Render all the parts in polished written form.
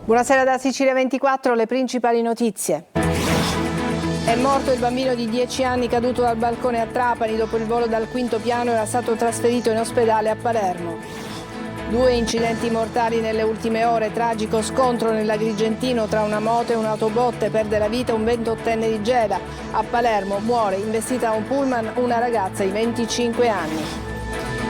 Buonasera da Sicilia 24, le principali notizie. È morto il bambino di 10 anni caduto dal balcone a Trapani. Dopo il volo dal quinto piano era stato trasferito in ospedale a Palermo. 2 incidenti mortali nelle ultime ore, tragico scontro nell'Agrigentino tra una moto e un'autobotte, perde la vita un 28enne di Gela. A Palermo muore investita da un pullman una ragazza di 25 anni.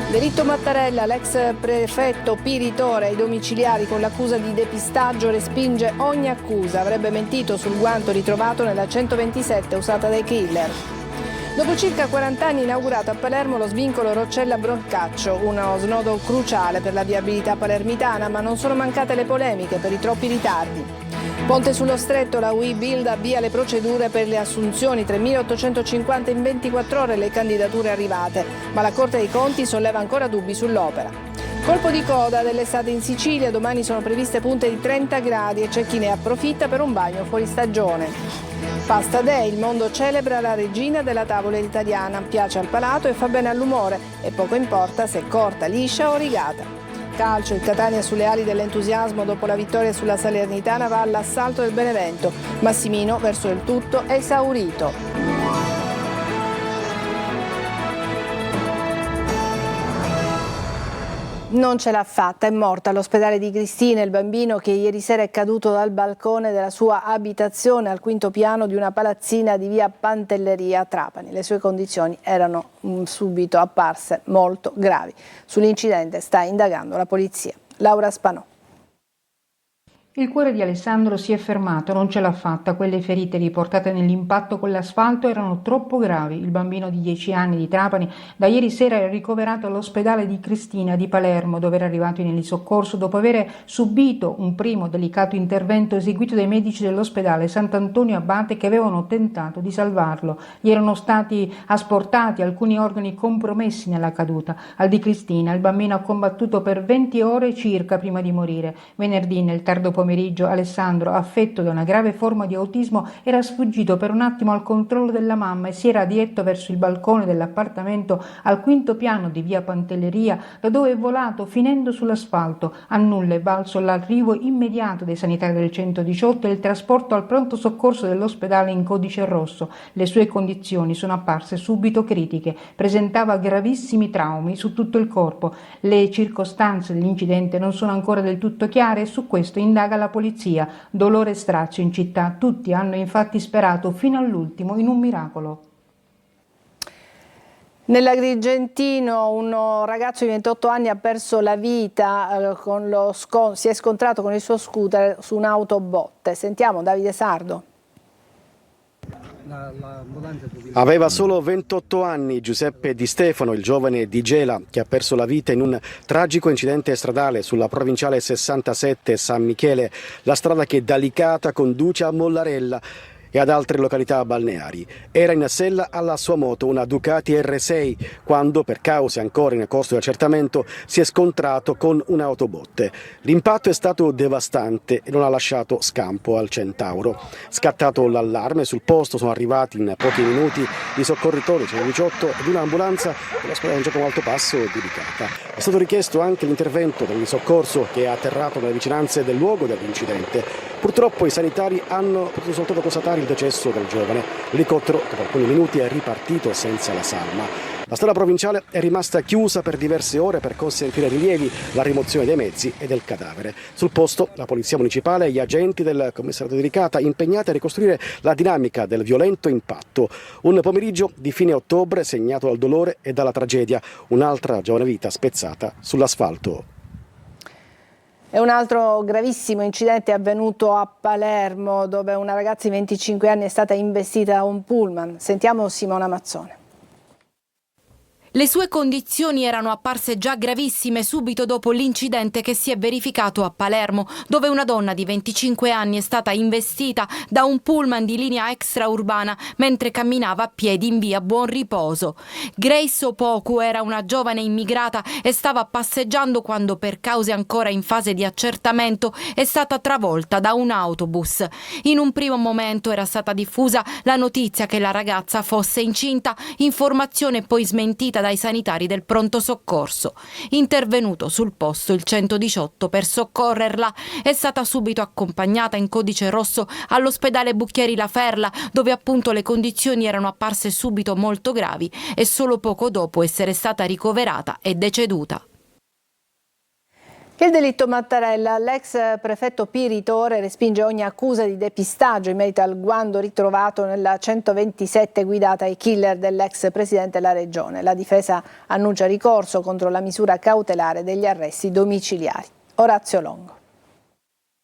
Delitto Mattarella, l'ex prefetto Piritore ai domiciliari con l'accusa di depistaggio respinge ogni accusa, avrebbe mentito sul guanto ritrovato nella 127 usata dai killer. Dopo circa 40 anni inaugurato a Palermo lo svincolo Roccella-Brancaccio, uno snodo cruciale per la viabilità palermitana, ma non sono mancate le polemiche per i troppi ritardi. Ponte sullo Stretto, la WeBuild avvia le procedure per le assunzioni, 3.850 in 24 ore le candidature arrivate, ma la Corte dei Conti solleva ancora dubbi sull'opera. Colpo di coda dell'estate in Sicilia, domani sono previste punte di 30 gradi e c'è chi ne approfitta per un bagno fuori stagione. Pasta Day, il mondo celebra la regina della tavola italiana, piace al palato e fa bene all'umore e poco importa se è corta, liscia o rigata. Calcio, il Catania sulle ali dell'entusiasmo dopo la vittoria sulla Salernitana va all'assalto del Benevento. Massimino verso il tutto è esaurito. Non ce l'ha fatta, è morta all'ospedale di Cristina il bambino che ieri sera è caduto dal balcone della sua abitazione al quinto piano di una palazzina di via Pantelleria a Trapani. Le sue condizioni erano subito apparse molto gravi. Sull'incidente sta indagando la polizia. Laura Spanò. Il cuore di Alessandro si è fermato, non ce l'ha fatta. Quelle ferite riportate nell'impatto con l'asfalto erano troppo gravi. Il bambino di 10 anni di Trapani da ieri sera è ricoverato all'ospedale di Cristina di Palermo, dove era arrivato in soccorso dopo aver subito un primo delicato intervento eseguito dai medici dell'ospedale Sant'Antonio Abate che avevano tentato di salvarlo. Gli erano stati asportati alcuni organi compromessi nella caduta. Al di Cristina il bambino ha combattuto per 20 ore circa prima di morire. Venerdì nel tardo pomeriggio Alessandro, affetto da una grave forma di autismo, era sfuggito per un attimo al controllo della mamma e si era diretto verso il balcone dell'appartamento al quinto piano di via Pantelleria, da dove è volato finendo sull'asfalto. A nulla è valso l'arrivo immediato dei sanitari del 118 e il trasporto al pronto soccorso dell'ospedale in codice rosso. Le sue condizioni sono apparse subito critiche, presentava gravissimi traumi su tutto il corpo. Le circostanze dell'incidente non sono ancora del tutto chiare e su questo indaga la polizia. Dolore e straccio in città, tutti hanno infatti sperato fino all'ultimo in un miracolo. Nell'Agrigentino un ragazzo di 28 anni ha perso la vita, si è scontrato con il suo scooter su un'autobotte. Sentiamo Davide Sardo. Aveva solo 28 anni Giuseppe Di Stefano, il giovane di Gela, che ha perso la vita in un tragico incidente stradale sulla provinciale 67 San Michele, la strada che da Licata conduce a Mollarella e ad altre località balneari. Era in sella alla sua moto una Ducati R6 quando, per cause ancora in corso di accertamento, si è scontrato con un'autobotte. L'impatto è stato devastante e non ha lasciato scampo al Centauro. Scattato l'allarme, sul posto sono arrivati in pochi minuti i soccorritori 118 ed un'ambulanza dell'ospedale in Giacomo Altopasso dedicata. È stato richiesto anche l'intervento del soccorso che è atterrato nelle vicinanze del luogo dell'incidente. Purtroppo i sanitari hanno potuto soltanto constatare il decesso del giovane. L'elicottero dopo alcuni minuti è ripartito senza la salma. La strada provinciale è rimasta chiusa per diverse ore per consentire ai rilievi la rimozione dei mezzi e del cadavere. Sul posto la polizia municipale e gli agenti del commissariato di Licata impegnati a ricostruire la dinamica del violento impatto. Un pomeriggio di fine ottobre segnato dal dolore e dalla tragedia. Un'altra giovane vita spezzata sull'asfalto. E un altro gravissimo incidente è avvenuto a Palermo, dove una ragazza di 25 anni è stata investita da un pullman. Sentiamo Simona Mazzone. Le sue condizioni erano apparse già gravissime subito dopo l'incidente che si è verificato a Palermo, dove una donna di 25 anni è stata investita da un pullman di linea extraurbana mentre camminava a piedi in via Buon Riposo. Grace Opoku era una giovane immigrata e stava passeggiando quando, per cause ancora in fase di accertamento, è stata travolta da un autobus. In un primo momento era stata diffusa la notizia che la ragazza fosse incinta, informazione poi smentita eseguita dai sanitari del pronto soccorso. Intervenuto sul posto il 118 per soccorrerla, è stata subito accompagnata in codice rosso all'ospedale Bucchieri La Ferla, dove appunto le condizioni erano apparse subito molto gravi e solo poco dopo essere stata ricoverata e deceduta. Che il delitto Mattarella, l'ex prefetto Piritore respinge ogni accusa di depistaggio in merito al guanto ritrovato nella 127 guidata ai killer dell'ex presidente della regione. La difesa annuncia ricorso contro la misura cautelare degli arresti domiciliari. Orazio Longo.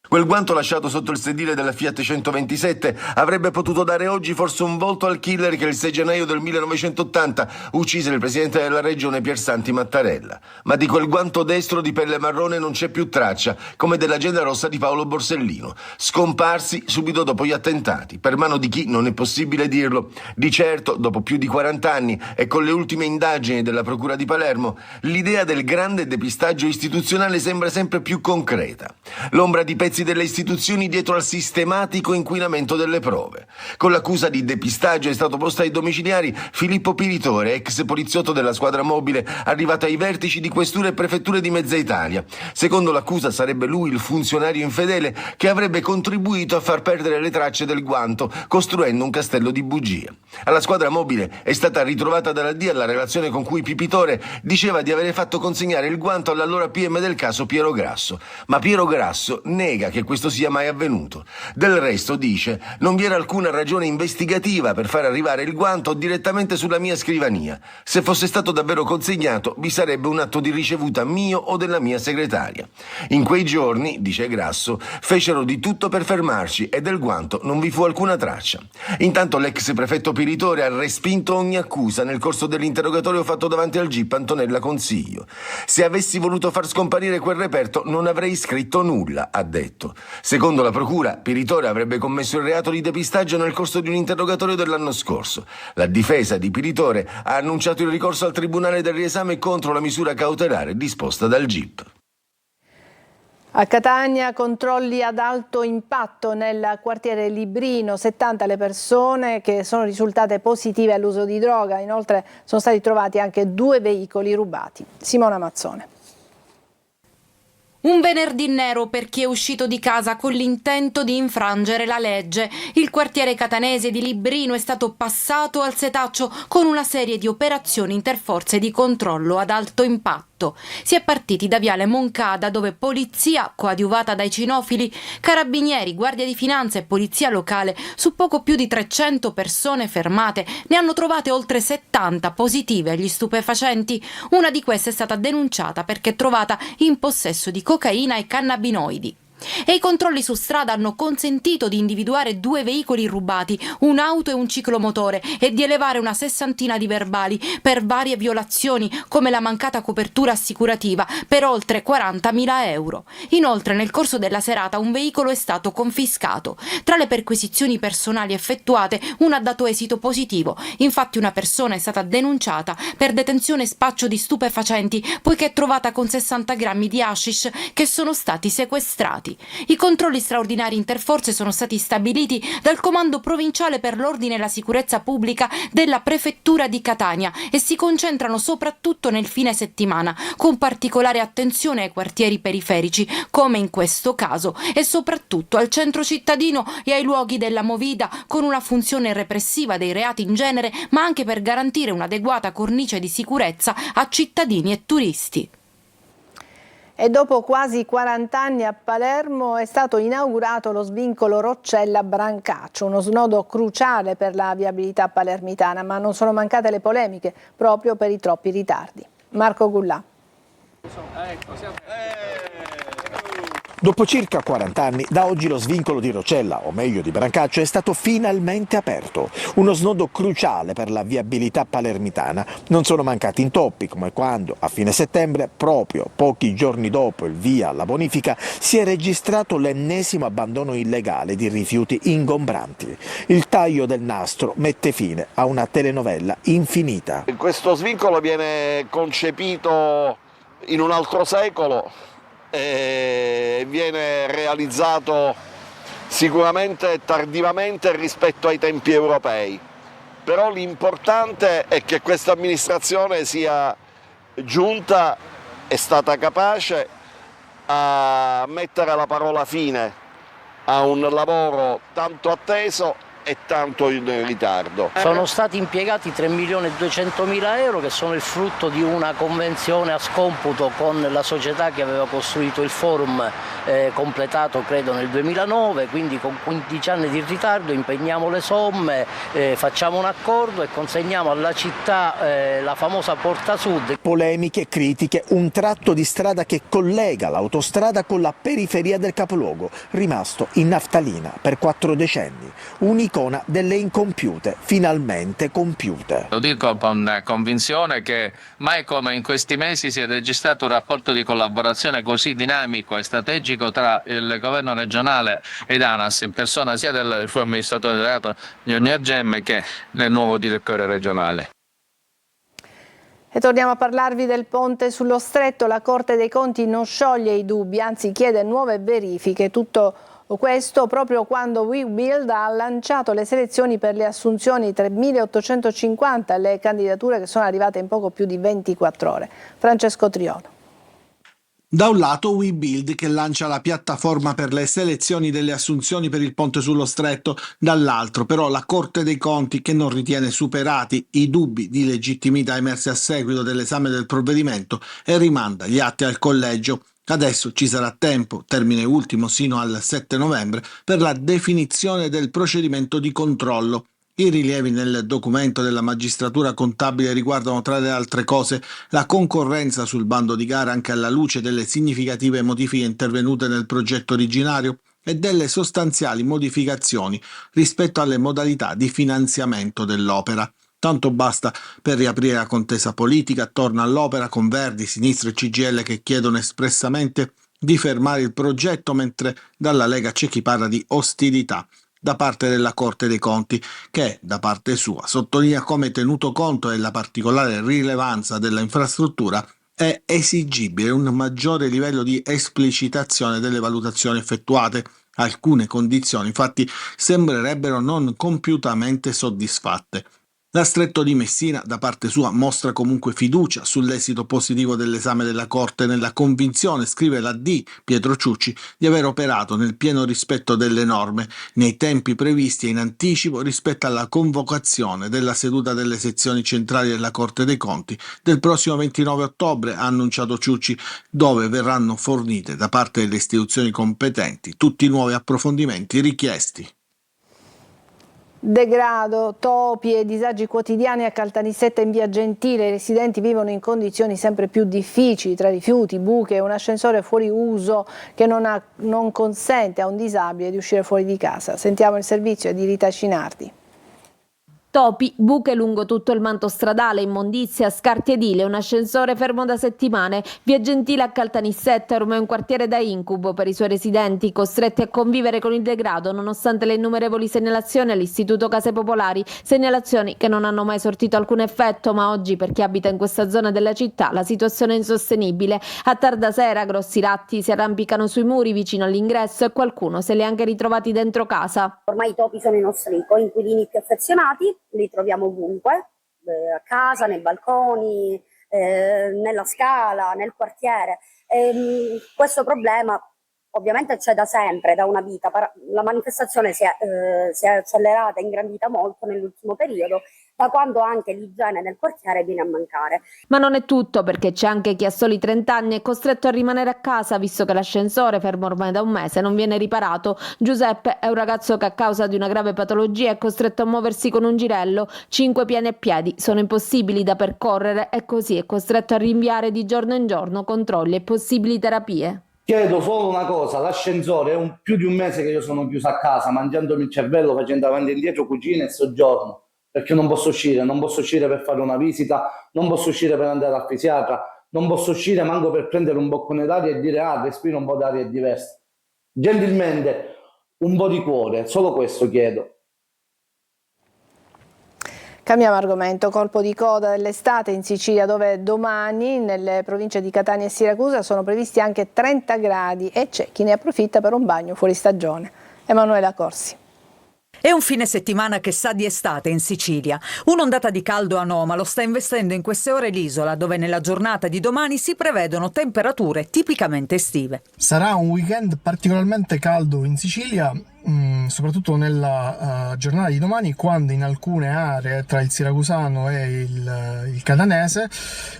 Quel guanto lasciato sotto il sedile della Fiat 127 avrebbe potuto dare oggi forse un volto al killer che il 6 gennaio del 1980 uccise il presidente della regione Piersanti Mattarella. Ma di quel guanto destro di pelle marrone non c'è più traccia, come dell'agenda rossa di Paolo Borsellino, scomparsi subito dopo gli attentati, per mano di chi non è possibile dirlo. Di certo, dopo più di 40 anni e con le ultime indagini della Procura di Palermo, l'idea del grande depistaggio istituzionale sembra sempre più concreta. L'ombra di pezzi delle istituzioni dietro al sistematico inquinamento delle prove. Con l'accusa di depistaggio è stato posto ai domiciliari Filippo Piritore, ex poliziotto della squadra mobile, arrivato ai vertici di questure e prefetture di mezza Italia. Secondo l'accusa sarebbe lui il funzionario infedele che avrebbe contribuito a far perdere le tracce del guanto, costruendo un castello di bugie. Alla squadra mobile è stata ritrovata dalla DIA la relazione con cui Pipitore diceva di avere fatto consegnare il guanto all'allora PM del caso Piero Grasso. Ma Piero Grasso nega che questo sia mai avvenuto. Del resto, dice, non vi era alcuna ragione investigativa per far arrivare il guanto direttamente sulla mia scrivania. Se fosse stato davvero consegnato, vi sarebbe un atto di ricevuta mio o della mia segretaria. In quei giorni, dice Grasso, fecero di tutto per fermarci e del guanto non vi fu alcuna traccia. Intanto l'ex prefetto Piritore ha respinto ogni accusa nel corso dell'interrogatorio fatto davanti al GIP Antonella Consiglio. Se avessi voluto far scomparire quel reperto non avrei scritto nulla, ha detto. Secondo la procura, Piritore avrebbe commesso il reato di depistaggio nel corso di un interrogatorio dell'anno scorso. La difesa di Piritore ha annunciato il ricorso al Tribunale del riesame contro la misura cautelare disposta dal GIP. A Catania controlli ad alto impatto nel quartiere Librino, 70 le persone che sono risultate positive all'uso di droga, inoltre sono stati trovati anche 2 veicoli rubati. Simona Mazzone. Un venerdì nero per chi è uscito di casa con l'intento di infrangere la legge. Il quartiere catanese di Librino è stato passato al setaccio con una serie di operazioni interforze di controllo ad alto impatto. Si è partiti da Viale Moncada, dove polizia coadiuvata dai cinofili, carabinieri, guardia di finanza e polizia locale su poco più di 300 persone fermate ne hanno trovate oltre 70 positive agli stupefacenti. Una di queste è stata denunciata perché trovata in possesso di cocaina e cannabinoidi. E i controlli su strada hanno consentito di individuare 2 veicoli rubati, un'auto e un ciclomotore, e di elevare una 60ina di verbali per varie violazioni, come la mancata copertura assicurativa per oltre 40.000 euro. Inoltre, nel corso della serata un veicolo è stato confiscato. Tra le perquisizioni personali effettuate, una ha dato esito positivo. Infatti una persona è stata denunciata per detenzione e spaccio di stupefacenti, poiché è trovata con 60 grammi di hashish che sono stati sequestrati. I controlli straordinari interforze sono stati stabiliti dal Comando Provinciale per l'Ordine e la Sicurezza Pubblica della Prefettura di Catania e si concentrano soprattutto nel fine settimana, con particolare attenzione ai quartieri periferici, come in questo caso, e soprattutto al centro cittadino e ai luoghi della movida, con una funzione repressiva dei reati in genere, ma anche per garantire un'adeguata cornice di sicurezza a cittadini e turisti. E dopo quasi 40 anni a Palermo è stato inaugurato lo svincolo Roccella-Brancaccio, uno snodo cruciale per la viabilità palermitana, ma non sono mancate le polemiche proprio per i troppi ritardi. Marco Gullà. Dopo circa 40 anni, da oggi lo svincolo di Roccella, o meglio di Brancaccio, è stato finalmente aperto. Uno snodo cruciale per la viabilità palermitana. Non sono mancati intoppi, come quando, a fine settembre, proprio pochi giorni dopo il via alla bonifica, si è registrato l'ennesimo abbandono illegale di rifiuti ingombranti. Il taglio del nastro mette fine a una telenovela infinita. Questo svincolo viene concepito in un altro secolo e viene realizzato sicuramente tardivamente rispetto ai tempi europei. però l'importante è che questa amministrazione sia giunta, è stata capace a mettere la parola fine a un lavoro tanto atteso e tanto in ritardo. Sono stati impiegati 3.200.000 euro che sono il frutto di una convenzione a scomputo con la società che aveva costruito il forum, completato credo nel 2009, quindi con 15 anni di ritardo impegniamo le somme, facciamo un accordo e consegniamo alla città la famosa Porta Sud. Polemiche, critiche, un tratto di strada che collega l'autostrada con la periferia del capoluogo, rimasto in naftalina per 4 decenni. Un'icona delle incompiute, finalmente compiute. Lo dico con convinzione che mai come in questi mesi si è registrato un rapporto di collaborazione così dinamico e strategico tra il governo regionale ed ANAS, in persona sia del suo amministratore delegato Giorgio Gemme che del nuovo direttore regionale. E torniamo a parlarvi del ponte sullo Stretto. La Corte dei Conti non scioglie i dubbi, anzi chiede nuove verifiche. Tutto questo proprio quando Webuild ha lanciato le selezioni per le assunzioni, 3.850 le candidature che sono arrivate in poco più di 24 ore. Francesco Triono. Da un lato Webuild che lancia la piattaforma per le selezioni delle assunzioni per il ponte sullo Stretto, dall'altro però la Corte dei Conti che non ritiene superati i dubbi di legittimità emersi a seguito dell'esame del provvedimento e rimanda gli atti al collegio. Adesso ci sarà tempo, termine ultimo sino al 7 novembre, per la definizione del procedimento di controllo. I rilievi nel documento della magistratura contabile riguardano tra le altre cose la concorrenza sul bando di gara anche alla luce delle significative modifiche intervenute nel progetto originario e delle sostanziali modificazioni rispetto alle modalità di finanziamento dell'opera. Tanto basta per riaprire la contesa politica attorno all'opera con Verdi, Sinistra e CGIL che chiedono espressamente di fermare il progetto, mentre dalla Lega c'è chi parla di ostilità da parte della Corte dei Conti, che da parte sua sottolinea come, tenuto conto della particolare rilevanza della infrastruttura, è esigibile un maggiore livello di esplicitazione delle valutazioni effettuate. Alcune condizioni infatti sembrerebbero non compiutamente soddisfatte. La Stretto di Messina, da parte sua, mostra comunque fiducia sull'esito positivo dell'esame della Corte, nella convinzione, scrive la D. Pietro Ciucci, di aver operato nel pieno rispetto delle norme, nei tempi previsti e in anticipo rispetto alla convocazione della seduta delle sezioni centrali della Corte dei Conti del prossimo 29 ottobre, ha annunciato Ciucci, dove verranno fornite da parte delle istituzioni competenti tutti i nuovi approfondimenti richiesti. Degrado, topi e disagi quotidiani a Caltanissetta in via Gentile. I residenti vivono in condizioni sempre più difficili tra rifiuti, buche e un ascensore fuori uso che non consente a un disabile di uscire fuori di casa. Sentiamo il servizio di Rita Cinardi. Topi, buche lungo tutto il manto stradale, immondizia, scarti edili, un ascensore fermo da settimane. Via Gentile a Caltanissetta ormai un quartiere da incubo per i suoi residenti, costretti a convivere con il degrado nonostante le innumerevoli segnalazioni all'Istituto Case Popolari, segnalazioni che non hanno mai sortito alcun effetto, ma oggi per chi abita in questa zona della città la situazione è insostenibile. A tarda sera grossi ratti si arrampicano sui muri vicino all'ingresso e qualcuno se li ha anche ritrovati dentro casa. Ormai i topi sono i nostri coinquilini più affezionati. Li troviamo ovunque, a casa, nei balconi, nella scala, nel quartiere. Questo problema ovviamente c'è da sempre, da una vita. La manifestazione si è accelerata e ingrandita molto nell'ultimo periodo, da quando anche l'igiene nel quartiere viene a mancare. Ma non è tutto, perché c'è anche chi ha soli 30 anni è costretto a rimanere a casa visto che l'ascensore, fermo ormai da un mese, non viene riparato. Giuseppe è un ragazzo che a causa di una grave patologia è costretto a muoversi con un girello. 5 piani a piedi sono impossibili da percorrere e così è costretto a rinviare di giorno in giorno controlli e possibili terapie. Chiedo solo una cosa, l'ascensore è più di un mese che io sono chiuso a casa, mangiandomi il cervello, facendo avanti e indietro, cucina e soggiorno. Perché non posso uscire per fare una visita, non posso uscire per andare al psichiatra, non posso uscire manco per prendere un boccone d'aria e dire respiro un po' d'aria diversa. Gentilmente, un po' di cuore, solo questo chiedo. Cambiamo argomento, colpo di coda dell'estate in Sicilia, dove domani nelle province di Catania e Siracusa sono previsti anche 30 gradi e c'è chi ne approfitta per un bagno fuori stagione. Emanuela Corsi. È un fine settimana che sa di estate in Sicilia. Un'ondata di caldo anomalo sta investendo in queste ore l'isola, dove nella giornata di domani si prevedono temperature tipicamente estive. Sarà un weekend particolarmente caldo in Sicilia, soprattutto nella giornata di domani, quando in alcune aree tra il siracusano e il catanese,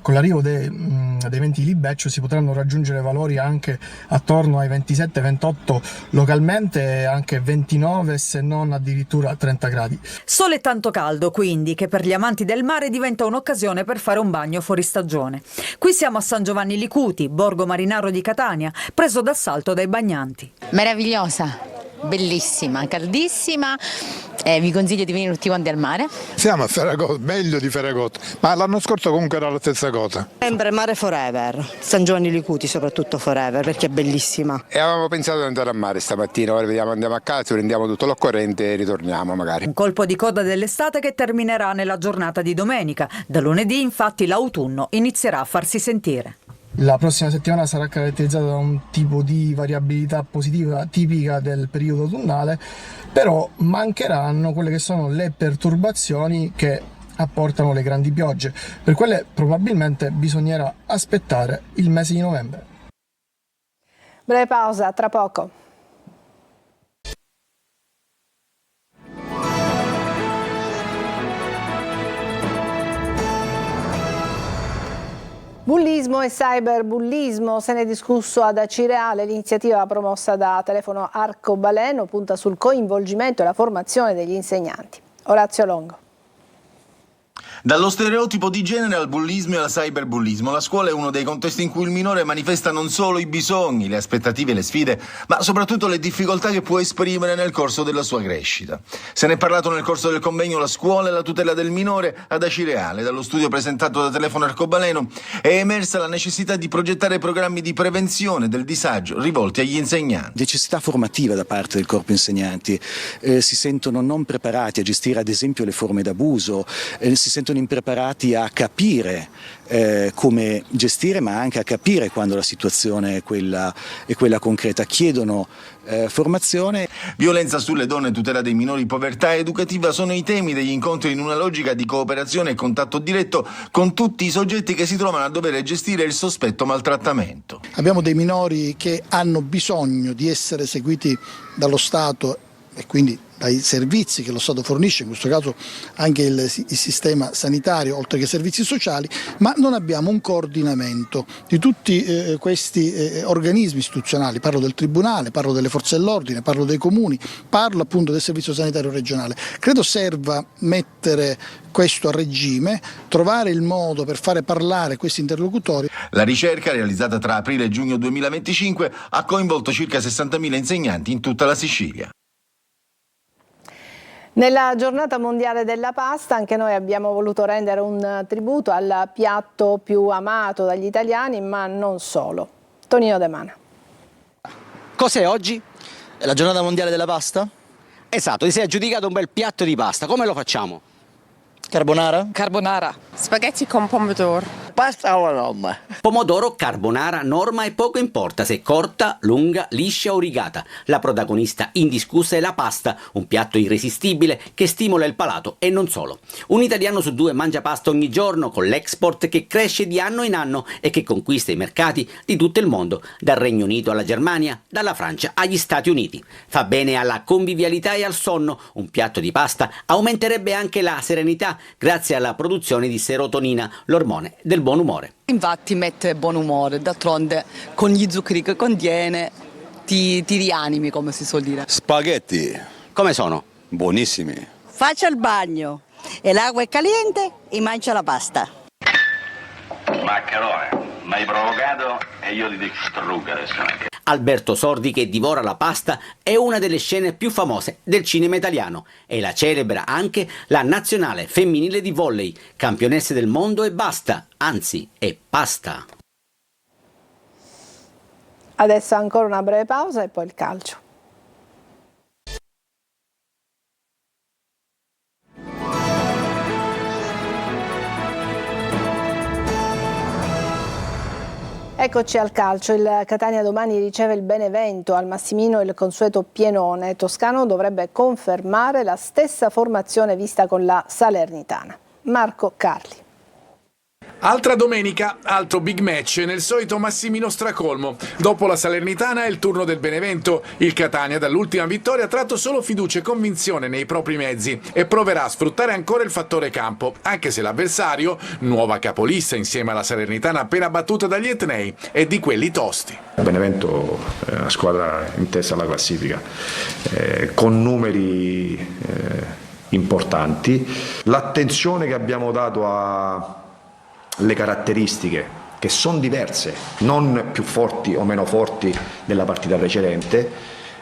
con l'arrivo dei venti di libeccio, si potranno raggiungere valori anche attorno ai 27-28 localmente, e anche 29 se non addirittura 30 gradi. Sole tanto caldo, quindi, che per gli amanti del mare diventa un'occasione per fare un bagno fuori stagione. Qui siamo a San Giovanni Licuti, borgo marinaro di Catania, preso d'assalto dai bagnanti. Meravigliosa, bellissima, caldissima, vi consiglio di venire tutti quanti al mare. Siamo a Ferragosto, meglio di Ferragosto, ma l'anno scorso comunque era la stessa cosa. Sempre mare forever, San Giovanni Licuti soprattutto forever, perché è bellissima. E avevamo pensato di andare a mare stamattina, ora vediamo, andiamo a casa, prendiamo tutto l'occorrente e ritorniamo magari. Un colpo di coda dell'estate che terminerà nella giornata di domenica. Da lunedì, infatti, l'autunno inizierà a farsi sentire. La prossima settimana sarà caratterizzata da un tipo di variabilità positiva tipica del periodo autunnale, però mancheranno quelle che sono le perturbazioni che apportano le grandi piogge. Per quelle probabilmente bisognerà aspettare il mese di novembre. Breve pausa, tra poco. Bullismo e cyberbullismo, se ne è discusso ad Acireale. L'iniziativa promossa da Telefono Arcobaleno punta sul coinvolgimento e la formazione degli insegnanti. Orazio Longo. Dallo stereotipo di genere al bullismo e al cyberbullismo, la scuola è uno dei contesti in cui il minore manifesta non solo i bisogni, le aspettative e le sfide, ma soprattutto le difficoltà che può esprimere nel corso della sua crescita. Se ne è parlato nel corso del convegno La scuola e la tutela del minore ad Acireale. Dallo studio presentato da Telefono Arcobaleno è emersa la necessità di progettare programmi di prevenzione del disagio rivolti agli insegnanti. Necessità formativa da parte del corpo insegnanti, si sentono non preparati a gestire ad esempio le forme d'abuso, si sentono impreparati a capire come gestire, ma anche a capire quando la situazione è quella concreta. Chiedono formazione. Violenza sulle donne, tutela dei minori, povertà educativa sono i temi degli incontri in una logica di cooperazione e contatto diretto con tutti i soggetti che si trovano a dover gestire il sospetto maltrattamento. Abbiamo dei minori che hanno bisogno di essere seguiti dallo Stato e quindi dai servizi che lo Stato fornisce, in questo caso anche il sistema sanitario, oltre che servizi sociali, ma non abbiamo un coordinamento di tutti questi organismi istituzionali. Parlo del Tribunale, parlo delle forze dell'ordine, parlo dei comuni, parlo appunto del servizio sanitario regionale. Credo serva mettere questo a regime, trovare il modo per fare parlare questi interlocutori. La ricerca, realizzata tra aprile e giugno 2025, ha coinvolto circa 60.000 insegnanti in tutta la Sicilia. Nella giornata mondiale della pasta anche noi abbiamo voluto rendere un tributo al piatto più amato dagli italiani, ma non solo. Tonino De Mana. Cos'è oggi? La giornata mondiale della pasta? Esatto, ti sei aggiudicato un bel piatto di pasta, come lo facciamo? Carbonara? Carbonara. Spaghetti con pomodoro. Pasta o norma? Pomodoro, carbonara, norma e poco importa se corta, lunga, liscia o rigata. La protagonista indiscussa è la pasta, un piatto irresistibile che stimola il palato e non solo. Un italiano su due mangia pasta ogni giorno, con l'export che cresce di anno in anno e che conquista i mercati di tutto il mondo, dal Regno Unito alla Germania, dalla Francia agli Stati Uniti. Fa bene alla convivialità e al sonno. Un piatto di pasta aumenterebbe anche la serenità grazie alla produzione di serotonina, l'ormone del buon umore. Infatti mette buon umore, d'altronde con gli zuccheri che contiene ti rianimi, come si suol dire. Spaghetti. Come sono? Buonissimi. Faccia il bagno e l'acqua è caliente e mangia la pasta. Maccherone, mi hai provocato e io ti distruggo adesso. Alberto Sordi, che divora la pasta, è una delle scene più famose del cinema italiano e la celebra anche la nazionale femminile di volley, campionesse del mondo e basta, anzi è pasta. Adesso ancora una breve pausa e poi il calcio. Eccoci al calcio. Il Catania domani riceve il Benevento. Al Massimino il consueto pienone toscano dovrebbe confermare la stessa formazione vista con la Salernitana. Marco Carli. Altra domenica, altro big match nel solito Massimino stracolmo. Dopo la Salernitana è il turno del Benevento. Il Catania dall'ultima vittoria ha tratto solo fiducia e convinzione nei propri mezzi e proverà a sfruttare ancora il fattore campo, anche se l'avversario, nuova capolista insieme alla Salernitana appena battuta dagli etnei, è di quelli tosti. Il Benevento è una squadra in testa alla classifica, con numeri importanti. L'attenzione che abbiamo dato alle caratteristiche, che sono diverse, non più forti o meno forti della partita precedente,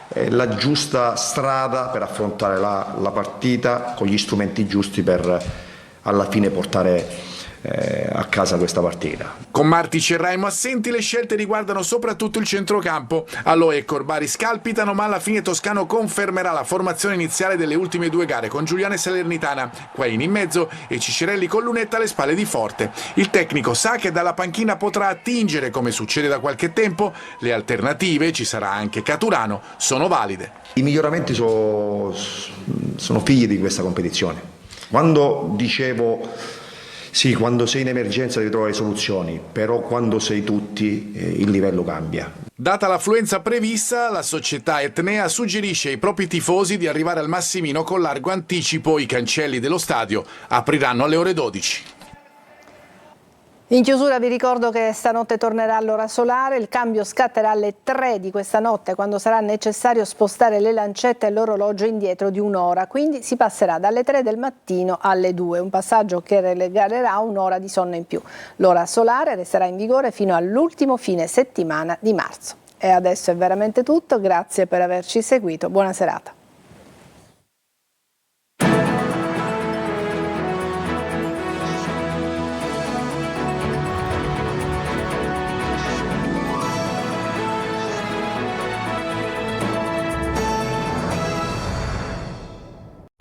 è la giusta strada per affrontare la partita con gli strumenti giusti per alla fine portare a casa questa partita. Con Martic e Raimo assenti le scelte riguardano soprattutto il centrocampo. Aloe e Corbari scalpitano, ma alla fine Toscano confermerà la formazione iniziale delle ultime due gare con Giuliana e Salernitana, Quaini in mezzo e Cicirelli con Lunetta alle spalle di Forte. Il tecnico sa che dalla panchina potrà attingere, come succede da qualche tempo. Le alternative, ci sarà anche Caturano, sono valide. I miglioramenti sono figli di questa competizione. Quando dicevo sì, quando sei in emergenza devi trovare soluzioni, però quando sei tutti il livello cambia. Data l'affluenza prevista, la società etnea suggerisce ai propri tifosi di arrivare al Massimino con largo anticipo. I cancelli dello stadio apriranno alle ore 12. In chiusura vi ricordo che stanotte tornerà l'ora solare, il cambio scatterà alle 3 di questa notte quando sarà necessario spostare le lancette e l'orologio indietro di un'ora, quindi si passerà dalle 3 del mattino alle 2, un passaggio che regalerà un'ora di sonno in più. L'ora solare resterà in vigore fino all'ultimo fine settimana di marzo. E adesso è veramente tutto, grazie per averci seguito, buona serata.